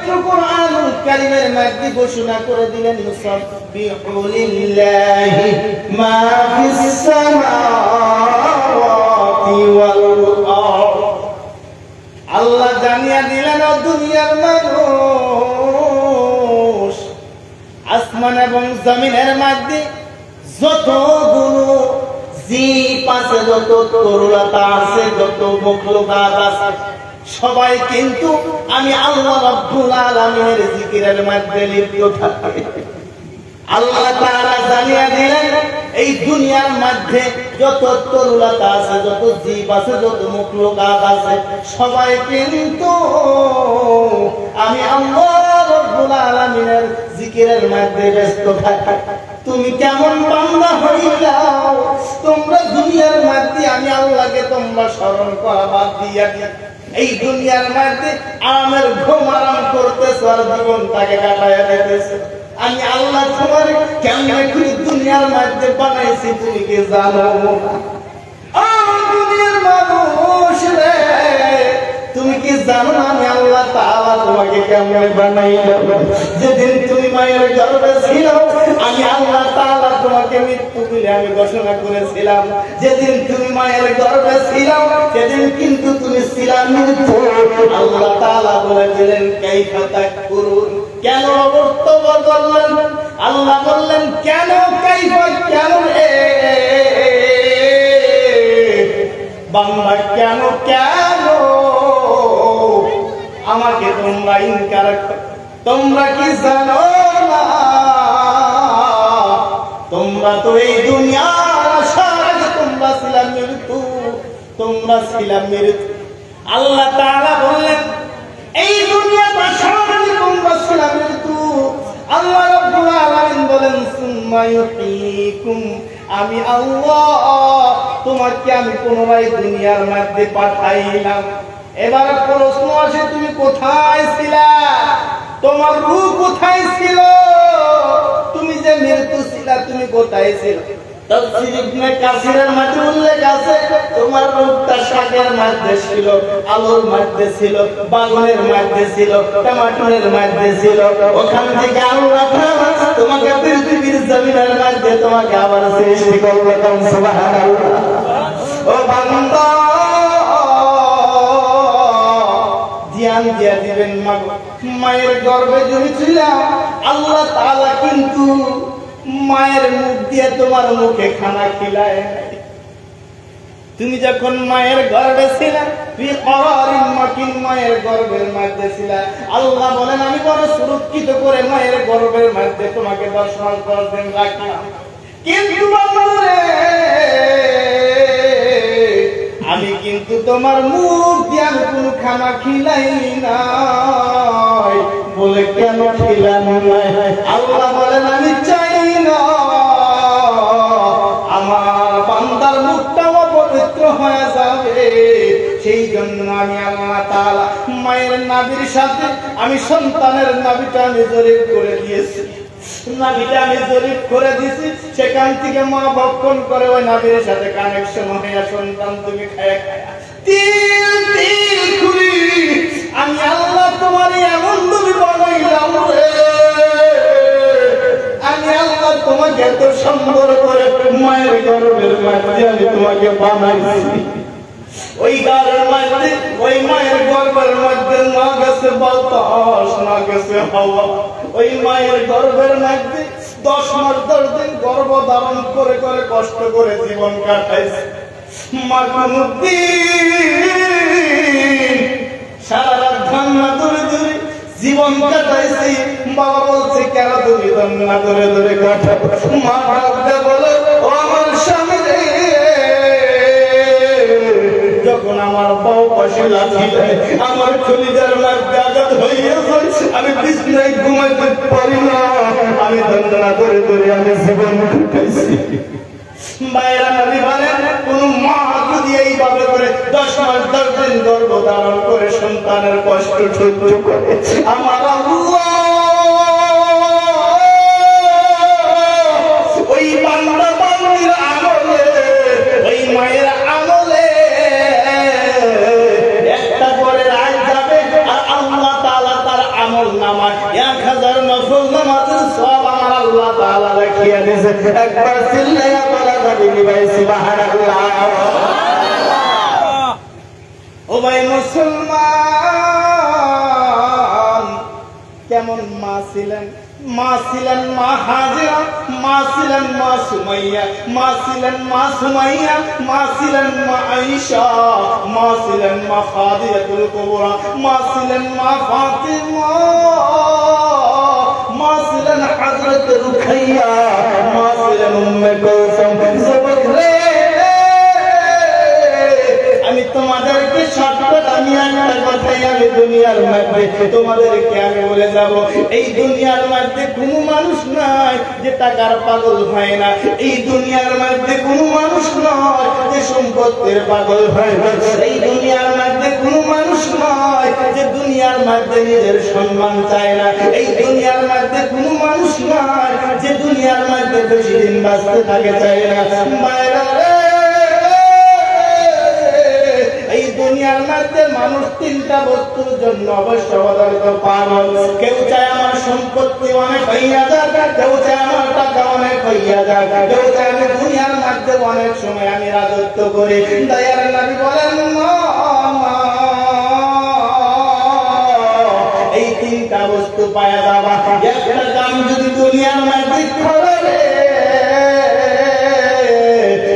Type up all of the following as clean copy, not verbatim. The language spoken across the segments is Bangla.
পবিত্র কোরআনুল কারীমের মধ্যে ঘোষণা করে দিলেন ইউসাব্বিহু লিল্লাহি মা ফিস সামাওয়াতি ওয়াল আরদ। আল্লাহ জানিয়ে দিলেন ও দুনিয়ার মানুষ, আসমান এবং জমিনের মধ্যে যতগুলো জীব আছে, যত তরুলতা আছে, যত মখলুকাত আছে, সবাই কিন্তু আমি আল্লাহ রাব্বুল আলামিনের জিকিরের মধ্যে লিপ্ত থাকে। আল্লাহ তাআলা জানিয়ে দিলেন এই দুনিয়ার মধ্যে যত তরুলতা আছে, যত জীব আছে, যত মখলুকাত আছে, সবাই কিন্তু আমি আল্লাহ রাব্বুল আলামিনের জিকিরের মধ্যে ব্যস্ত থাকে। তুমি কেমন বান্দা হইলাও, তোমরা দুনিয়ার মধ্যে আমি আল্লাহকে তোমরা স্মরণ করা বাদ দিয়া এই দুনিয়ার মধ্যে আরামের ঘুম আরাম করতেছ আর জীবনটাকে কাটাইয়া দিতেছ। আমি আল্লাহ তোমার কেমনে করে দুনিয়ার মধ্যে বানাইছি তুমি কি জানো? দুনিয়ার মানুষ রে, তুমি কি জানো আমি আল্লাহ তাআলা তোমাকে কেমনে বানাইলাম? যেদিন তুমি মায়ের গর্ভে ছিল আমি আল্লাহ তাআলা তোমাকে মৃত্যু দিলে আমি ঘোষণা করেছিলাম। যেদিন তুমি মায়ের গর্ভে ছিল সেদিন কিন্তু তুমি ছিলা মৃত্যু। আল্লাহ তাআলা বলেছিলেন কাইফা তাকফুরুন, কেন অবর্ত বললেন? আল্লাহ বললেন কেন কাইফা, কেন রে বান্দা, কেন কেন আমাকে তোমরা ইনকার করো? তোমরা কি জানো না তোমরা তো এই দুনিয়ার আশায় তোমরা ছিলাম মৃত্যু, তোমরা ছিলাম মৃত্যু। আল্লাহ তাআলা বললেন এই দুনিয়ার আশায় তোমরা ছিলাম মৃত্যু। আল্লাহ রাব্বুল আলামিন বলেন সুম্মা ইউহয়িকুম, আমি আল্লাহ তোমাকে আমি পুনরায় দুনিয়ার মধ্যে পাঠাইলাম। এবার প্রশ্ন আসে তুমি কোথায় ছিলা? তোমার রূহ কোথায় ছিল? তুমি যে মৃত্যু ছিলা তুমি কোথায় ছিল? তাফসীর ইবনে কাসিরের মধ্যে উল্লেখ আছে তোমার রূহটা শাকের মধ্যে ছিল, আলুর মধ্যে ছিল, বাগানের মধ্যে ছিল, টমেটোর মধ্যে ছিল। ওখান থেকে আল্লাহ তোমাকে পৃথিবীর জমিনের মধ্যে তোমাকে আবার সৃষ্টি করলেন। সুবহানাল্লাহ। ও বান্দা ধ্যান দিয়ে দিবেন, মায়ের গর্ভে যদি ছিলাম আল্লাহ তাআলা কিন্তু মায়ের মুখ দিয়ে তোমার মুখে খানা খিলায়। তুমি যখন মায়ের গর্ভে ছিলা মায়ের গর্ভের মধ্যে ছিলা, আল্লাহ বলেন আমি বড় সুরক্ষিত করে মায়ের গর্ভের মধ্যে তোমাকে 10 মাস 10 দিন রাখলাম। কিন্তু আমি কিন্তু তোমার মুখ দিয়ে আমি কোনো খানা খিলাই নাই। বলে কেন খিলানো নাই? আল্লাহ বলেন আমি চাই না আমার বান্দার মুখটা অপবিত্র হয়ে যাবে, সেই জন্য আমি আল্লাহ তাআলা মায়ের নাভির সাথে আমি সন্তানের নাভিটা আমি জরিপ করে দিয়েছি। নাভিটা আমি জরিপ করে দিয়েছি, সেখান থেকে মা ভক্ষণ করে ওই নাভির সাথে কানেকশন হয়ে সন্তান তুমি খায় তিল তিল খুলি আমি আল্লাহ তোমার এমন তুমি বানাইলাম রে। আমি আল্লাহ তোমাকে এত সুন্দর করে মায়ের গর্ভের মধ্যে আমি তোমাকে বানাইছি। ওই গারের মধ্যে ওই মায়ের গর্ভের মধ্যে না গেছে বাতাস, না গেছে হাওয়া। ওই মায়ের গর্ভের মধ্যে 10 মাস 10 দিন গর্ভ ধারণ করে করে কষ্ট করে জীবন কাটাইছে। মা কোনদিন সারা রাত ধান্না ধরে ধরে জীবন কাটাইছি। বাবা বলছে কেন তুমি ধান্না ধরে ধরে কাটাও? মা ডাকতে বলে ও আমার স্বামী রে, যখন আমার পাও পাশে লাথি দেয় আমার কলিজার মধ্যে আঘাত হয়ে যায়, আমি বিছানায় ঘুমাইতে পারি না। আমি ধান্না ধরে ধরে আমি জীবন কাটাইছি। মায়েরা নবী বলেন কোন মা যদি এইভাবে করে 10 মাস 10 দিন গর্ভ ধারণ করে সন্তানের কষ্ট সহ্য করে, আমার আল্লাহ ওই বান্দা বান্দির আমলে, ওই মায়ের আমলে একটা করে রাত যাবে আর আল্লাহ তাআলা তার আমল রাখিয়া দিয়েছে। একবার চিল্লাইয়া বলা যাবে নি ভাই সুবহানাল্লাহ। ও ভাই মুসলমান, কেমন মা ছিলেন? মা ছিলেন মা হাজেরা, মা ছিলেন মা সুমাইয়া, মা ছিলেন মা সুমাইয়া, মা ছিলেন মা আয়েশা, মা ছিলেন মা খাদিজাতুল কুবরা, মা ছিলেন মা ফাতিমা, মা ছিলেন হযরত রুকাইয়া, মা ছিলেন উম্মে কুলসুম। আমি তোমাদেরকে শর্টকাট আমি একটা কথাই আমি দুনিয়ার মধ্যে তোমাদেরকে আমি বলে যাব, এই দুনিয়ার মধ্যে কোনো মানুষ নাই যে টাকার পাগল হয় না, এই দুনিয়ার মধ্যে কোনো মানুষ নয় যে সম্পত্তির পাগল হয় না, এই দুনিয়ার মধ্যে কোনো মানুষ নয় যে দুনিয়ার মধ্যে নিজের সম্মান চায় না, এই দুনিয়ার মধ্যে কোনো মানুষ নয় যে দুনিয়ার মধ্যে বেশি দিন বাঁচতে থাকে চায় না। এই দুনিয়ার মধ্যে মানুষ তিনটা বস্তুর জন্য অবশ্য পাগল। কেউ চায় আমার সম্পত্তি অনেক হইয়া যাক, কেউ চায় আমার টাকা অনেক হইয়া যাক, কেউ চায় আমি দুনিয়ার মধ্যে অনেক সময় আমি রাজত্ব করি। দয়ার নবী বলেন এই তিনটা বস্তু পায়া যাবা, একটা কাম যদি দুনিয়ার মধ্যে করে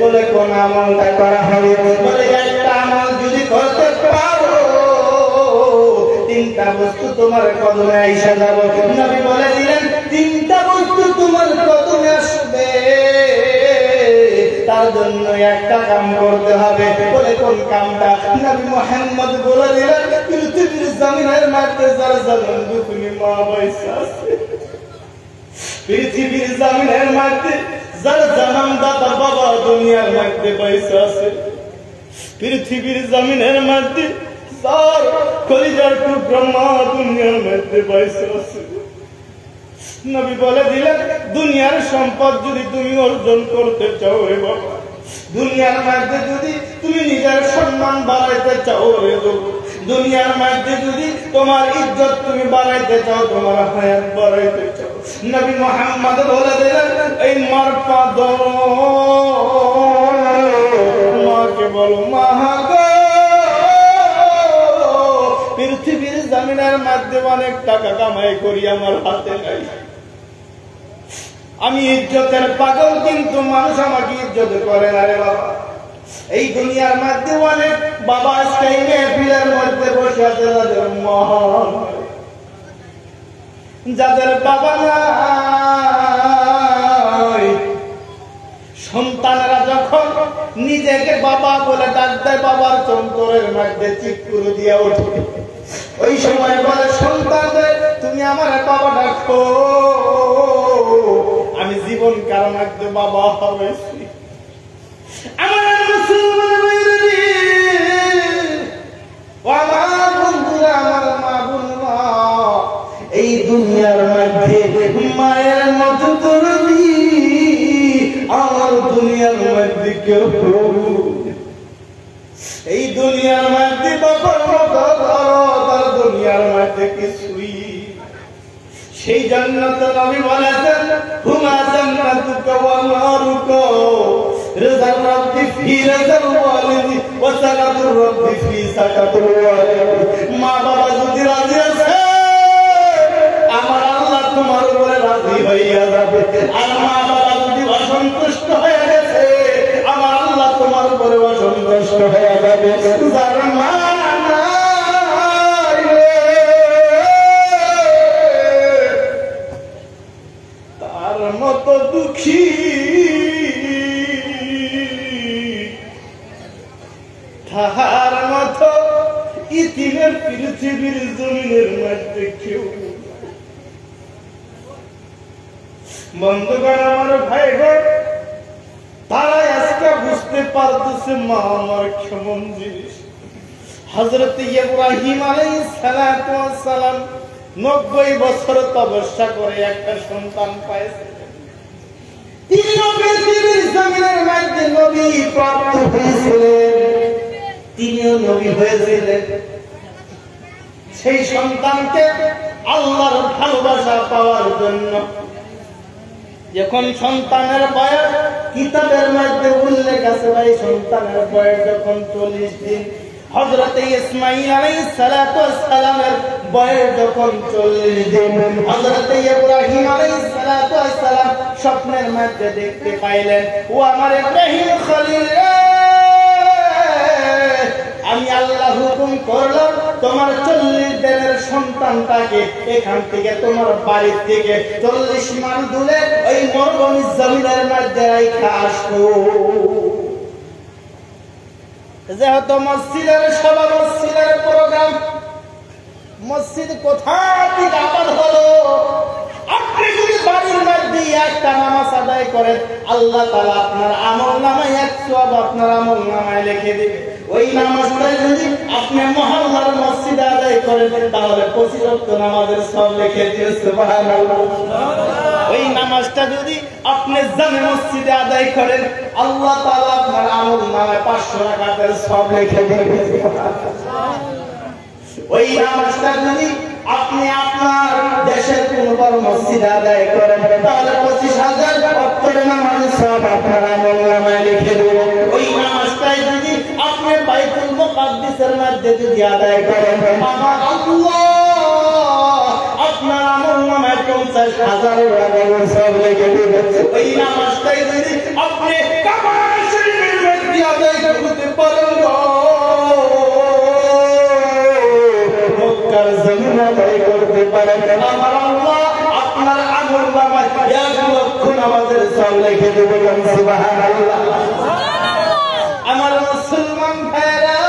বলে কোন আমলটা করা হবে? বলে একটা আমল যদি করতে পারো তিনটা বস্তু তোমার কদমে আইসা যাব। নবী বলে দিলেন তিনটা বস্তু তোমার কদমে আসবে, তার জন্য একটা কাম করতে হবে। বলে কোন কামটা? নবী মুহাম্মদ বলে দিলেন পৃথিবীর জমিনের মধ্যে যার জন্ম তুমি মা বাইসা আছে, পৃথিবীর জমিনের মধ্যে যার জন্মদাতা বাবা দুনিয়ার মধ্যে বাইসা আছে, পৃথিবীর জমিনের মধ্যে যার কলিজার টুকরা মা দুনিয়ার মধ্যে বাইসা আছে। নবী বলে দিলেন দুনিয়ার সম্পদ যদি তুমি অর্জন করতে চাও রে বাবা, দুনিয়ার মধ্যে যদি তুমি নিজের সম্মান বাড়াইতে চাও রে বাবা, দুনিয়ার মধ্যে যদি তোমার ইজ্জত তুমি বাড়াইতে চাও, তোমার হায়াত বাড়াইতে চাও, নবী মুহাম্মদ বলে দিলেন এই মার পা ধরো, মাকে বলো মা গো, পৃথিবীর জমিনের মধ্যে অনেক টাকা কামাই করি আমার হাতে নাই, আমি ইজ্জতের পাগল কিন্তু মানুষ আমাকে ইজ্জত করে না রে বাবা। এই দুনিয়ার মধ্যে অনেক বাবা আজকে মেহফিলের মধ্যে বসে আছে যাদের মহান, যাদের বাবা নাই, সন্তানেরা যখন নিজেকে বাবা বলে ডাক দেয় বাবার চন্তরের মধ্যে চিৎকুর দিয়ে ওঠে, ওই সময় বলে সন্তানদের তুমি আমার বাবা ডাকো, আমি জীবন কারণ একদম বাবা হয়েছি। আমার বন্ধুরা, আমার মা বোনরা, এই দুনিয়ার মধ্যে মায়ের মতো দরদি আমার দুনিয়ার মধ্যে কেউ, এই দুনিয়ার মধ্যে বাবার মতো তার দুনিয়ার মধ্যে কিছুই। সেই জন্য তো নবী বলেছেন হুমা জান্নাতুকা ওয়া নারুকা, রিযার রাব্বি ফি রিযাল ওয়ালিদি ওয়া সাকাতুর রাব্বি ফি সাকাতুল ওয়ালিদি। মা বাবা যদি রাজি আছে আমার আল্লাহ তোমার উপরে রাজি হইয়া যাবে, আর মা বাবা যদি অসন্তুষ্ট হয়ে গেছে আমার আল্লাহ তোমার উপরে অসন্তুষ্ট হয়ে যাবে। যার মা মতো দুঃখী তাহার মতো ইতিমের পৃথিবীর জমিনের মধ্যে কেউ। বন্ধুগণ আমার ভাইগণ, তারা আজকে বুঝতে পারতেছে মা আমার কেমন জিনিস। হযরত ইব্রাহিম আলাইহিস সালাতু ওয়াস সালাম 90 বছর তপস্যা করে একটা সন্তান পাইছে। তিনি পৃথিবীর জমিনের মধ্যে নবী প্রাপ্ত হয়েছিলেন, তিনিও নবী হয়েছিলেন। সেই সন্তানকে আল্লাহর ভালোবাসা পাওয়ার জন্য যখন সন্তানের বয়স কিতাবের মধ্যে উল্লেখ আছে ভাই, সন্তানের বয়স যখন 40 দিন, হযরত ইসমাঈল আলাইহিস সালাতু ওয়াস সালামের বয়স যখন 40 দিন, হযরত ইব্রাহিম আলাইহিস সালাতু ওয়াস সালাম স্বপ্নের মধ্যে দেখতে পাইলেন, ও আমার ইব্রাহিম খলিল, আমি আল্লাহ হুকুম করলাম তোমার 40 দিনের সন্তানটাকে এখান থেকে তোমার বাড়ি থেকে 40 মাইল দূরে ওই মরুভূমির জমিনের মধ্যে রাইখা আসো। যেহেতু মসজিদের সভা, মসজিদের প্রোগ্রাম, মসজিদ কোথা থেকে আবাদ হলো, আপনি যদি বাড়ির মধ্যে একটা নামাজ আদায় করেন, আল্লাহ তাআলা আপনার আমলনামায় 1 সওয়াব আপনার আমলনামায় লিখে দিবে। ওই নামাজটা যদি আপনি মহল্লার মসজিদে আদায় করেন, তাহলে 25 ওয়াক্ত নামাজের সওয়াব লিখে দিবে। সুবহানাল্লাহ। ওই নামাজটা যদি আপনি জামে মসজিদে আদায় করেন, আল্লাহ তাআলা আপনার আমলনামায় 500 রাকাতের সওয়াব লিখে দিবে। ওই নামাজটা যদি আপনি আপনার দেশের কোন বড় মসজিদে আদায় করেন, তাহলে 25,000 ওয়াক্তের নামাজের সওয়াব আপনার আমলনামায় লিখে দিবে। ওই নামাজটাই যদি আপনি বাইতুল মুকাদ্দিসের মধ্যে যদি আদায় করেন, আমার আল্লাহ আপনার আমলনামায় 50,000 রাকাতের সওয়াব লিখে দিবে। ওই নামাজটাই যদি আপনি কাবা শরীফের মধ্যে আদায় করতে পারেন, মক্কার জমিনে আদায় করতে পারেন, আমার আল্লাহ আপনার আমলনামায় 1 লক্ষ নামাজের সওয়াব লিখে দিবে। সুবহানাল্লাহ। আমার মুসলমান ভাইরা,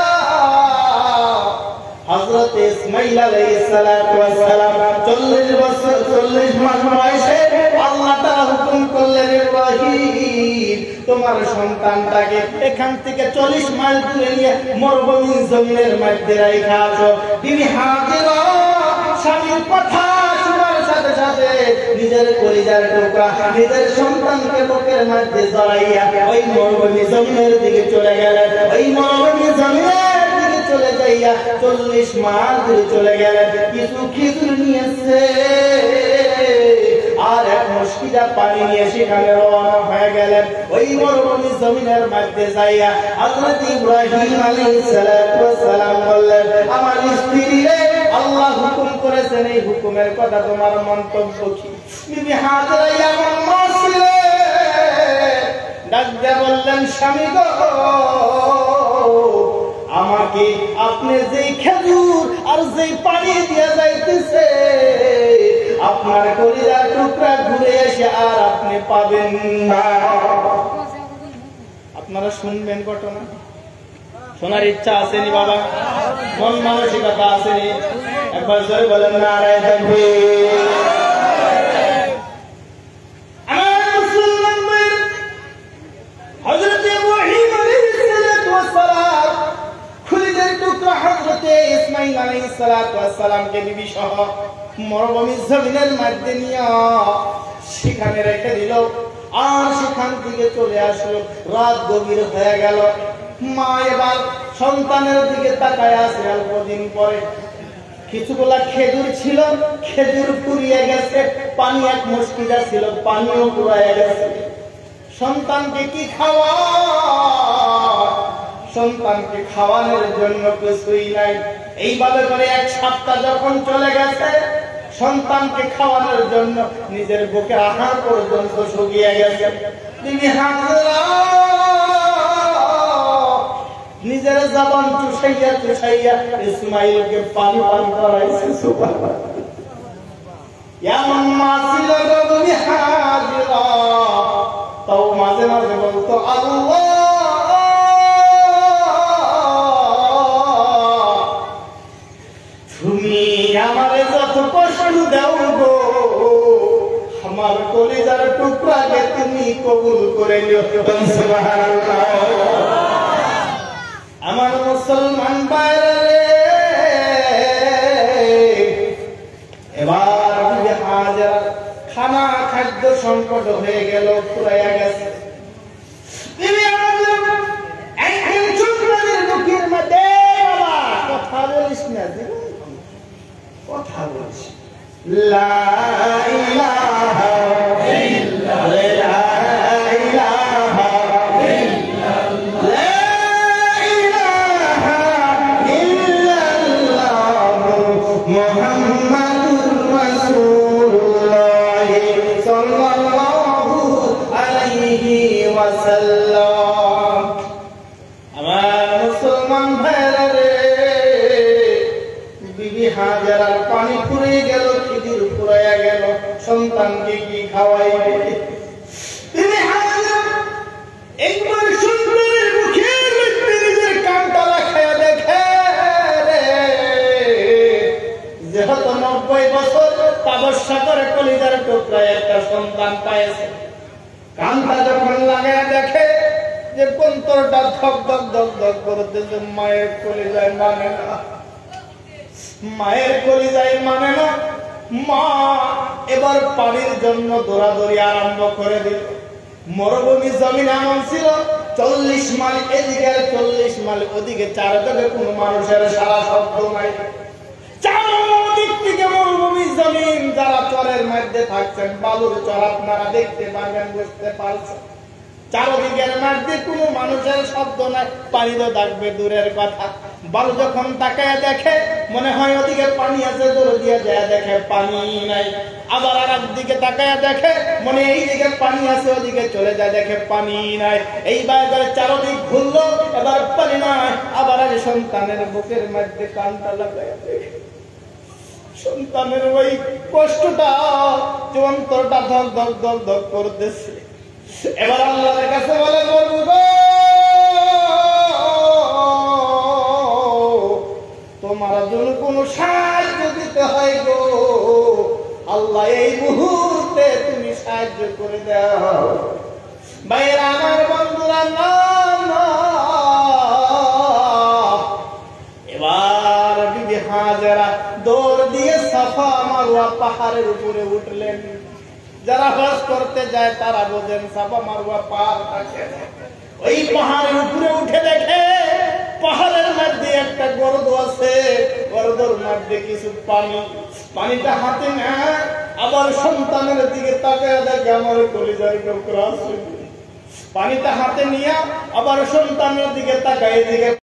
হযরত ইসমাঈল আলাইহিস সালাতু ওয়াস সালাম 40 বছর 40 মাস বয়সে আল্লাহ তাআলা হুকুম করলেন, ইব্রাহিম তোমার সন্তানটাকে এখান থেকে 40 মাইল দূরে নিয়ে মরুভূমির জমিনের মধ্যে রাইখা আসো। বিবি হাজেরা স্বামীর কথা শোনার সাথে সাথে নিজের কলিজার টুকরা নিজের সন্তানকে বুকের মধ্যে জড়াইয়া ওই মরুভূমি জমিনের দিকে চলে গেলেন। ওই মরুভূমি জমিনের দিকে চলে যাইয়া 40 মাইল দূরে চলে গেলেন। কিছু খেজুর নিয়েছে আর এক মুশকিলা পানি নিয়ে সেখানে রওনা হয়ে গেলেন। ওই মরুভূমি জমিনের মধ্যে যাইয়া হযরত ইব্রাহিম আলাইহিস সালাতু ওয়াস সালাম বললেন, আমার স্ত্রী রে, আল্লাহ হুকুম করেছেন, এই হুকুমের কথা তোমার মন্তব্য কি? বিবি হাজেরা এমন মাসলে ডাক দিয়ে বললেন, স্বামী গো, আমাকে আপনি যেই খেজুর আর যেই পানি দিয়ে যাইতেছে, আপনার কলিজার টুকরা ঘুরে এসে আর আপনি পাবেন না। আপনারা শুনবেন ঘটনা, শোনার ইচ্ছা আসেনি বাবা, মন মানসিকতা আসেনি? একবার জোরে বলেন নারায়ে তাকবীর। আমার মুসলমান ভাই, হযরত ইব্রাহিম আলাইহিস সালাতু ওয়াস সালাম খুলিদের টুকরা হযরত ইসমাঈল আলাইহিস সালাতু ওয়াস সালামকে বিবি সহ মরুভূমির জমিনের মধ্যে নিয়ে সেখানে রেখে দিল আর সেখান থেকে চলে আসলো। রাত গভীর হয়ে গেল। মা এবার সন্তানের দিকে তাকায় আছে। অল্পদিন পরে কিছুগুলা খেজুর ছিল, খেজুর পুড়িয়ে গেছে, পানি এক মুশকিলা ছিল, পানিও পুড়িয়ে গেছে। সন্তানকে কি খাওয়া? সন্তানকে খাওয়ানোর জন্য কিছুই নাই। এইভাবে করে 1 সপ্তাহ যখন চলে গেছে, সন্তানকে খাওয়ানোর জন্য নিজের বুকে আহার পর্যন্ত শুকিয়ে গেছে। বিবি হাজেরা নিজের জবান চুষাইয়া চুষাইয়া ইসমাঈলকে পানি পান করাইছে। সুবহানাল্লাহ। এমন মা ছিল গো বিবি হাজেরা, তাও মাঝে মাঝে বলতো, আল্লাহ তুমি আমারে যত কষ্ট দাও গো, আমার কলিজার টুকরাকে তুমি কবুল করে নিও। সুবহানাল্লাহ। আমার মুসলমান ভাইরা রে, এবার বিবি হাজেরা খানা খাদ্য সংকট হয়ে গেল, ফুরাইয়া গেছে। বিবি হাজেরা একদিন শুক্রবারের বুকের মধ্যে, বাবা কথা বলিস না, কথা বলিস, লা ইলাহা ইল্লাল্লাহ সন্তানকে কি খাওয়াইবে? তিনি একবার সন্তানের মুখের মধ্যে নিজের কানটা রাখায়া দেখে যেহেতু 90 বছর তপস্যা করে কলিজার টুকরায় একটা সন্তান পাইছে, কানটা যখন লাগায়া দেখে যে কোন্তরটা ধক ধক ধক ধক করতেছে, মায়ের কলিজায় মানে না, মায়ের কলিজায় মানে না। মা এবার পানির জন্য দৌড়াদৌড়ি আরম্ভ করে দিল। মরুভূমি জমিন এমন ছিল 40 মাইল এদিকে 40 মাইল ওদিকে, চারদিকে কোনো মানুষের সারা শব্দ নাই। চারদিক থেকে মরুভূমি জমিন। যারা চরের মধ্যে থাকছেন, বালুর চর আপনারা দেখতে পারবেন, বুঝতে পারছেন। চারদিকের মধ্যে কোনো মানুষের শব্দ নাই, পানি তো থাকবে দূরের কথা। বালু যখন তাকায় দেখে মনে হয় ওদিকে পানি আছে, দৌড় দিয়ে যায় দেখে পানি নাই। আবার আর একদিকে তাকায় দেখে মনে এইদিকে পানি আছে, ওদিকে চলে যায় দেখে পানি নাই। এইবার চারদিক ঘুরলো, এবার পানি নাই। আবার আজ সন্তানের বুকের মধ্যে কানটা লাগায় দেখে সন্তানের ওই কষ্টটা, যে অন্তরটা ধক ধক ধক ধক করতেছে। এবার আল্লাহর কাছে বলে, বলবো গো তোমার জন্য কোন সাহায্য দিতে হয় গো, আল্লাহ এই মুহূর্তে তুমি সাহায্য করে দাও। ভাইরা আমার, বন্ধুরা, না এবার বিবি হাজেরা দৌড় দিয়ে সাফা মারওয়া পাহাড়ের উপরে উঠলেন। যারা হজ করতে যায় তারা বোঝেন সাফা মারওয়া পাহাড় থাকে, ওই পাহাড়ের উপরে উঠে দেখে পাহাড়ের মধ্যে একটা গর্ত আছে, গর্তের মধ্যে কিছু পানি। পানিটা হাতে নেয়, আবার সন্তানের দিকে তাকায় দেখে আমার কলিজার টুকরা আছে। পানিটা হাতে নিয়ে আবার সন্তানের দিকে তাকায় দিকে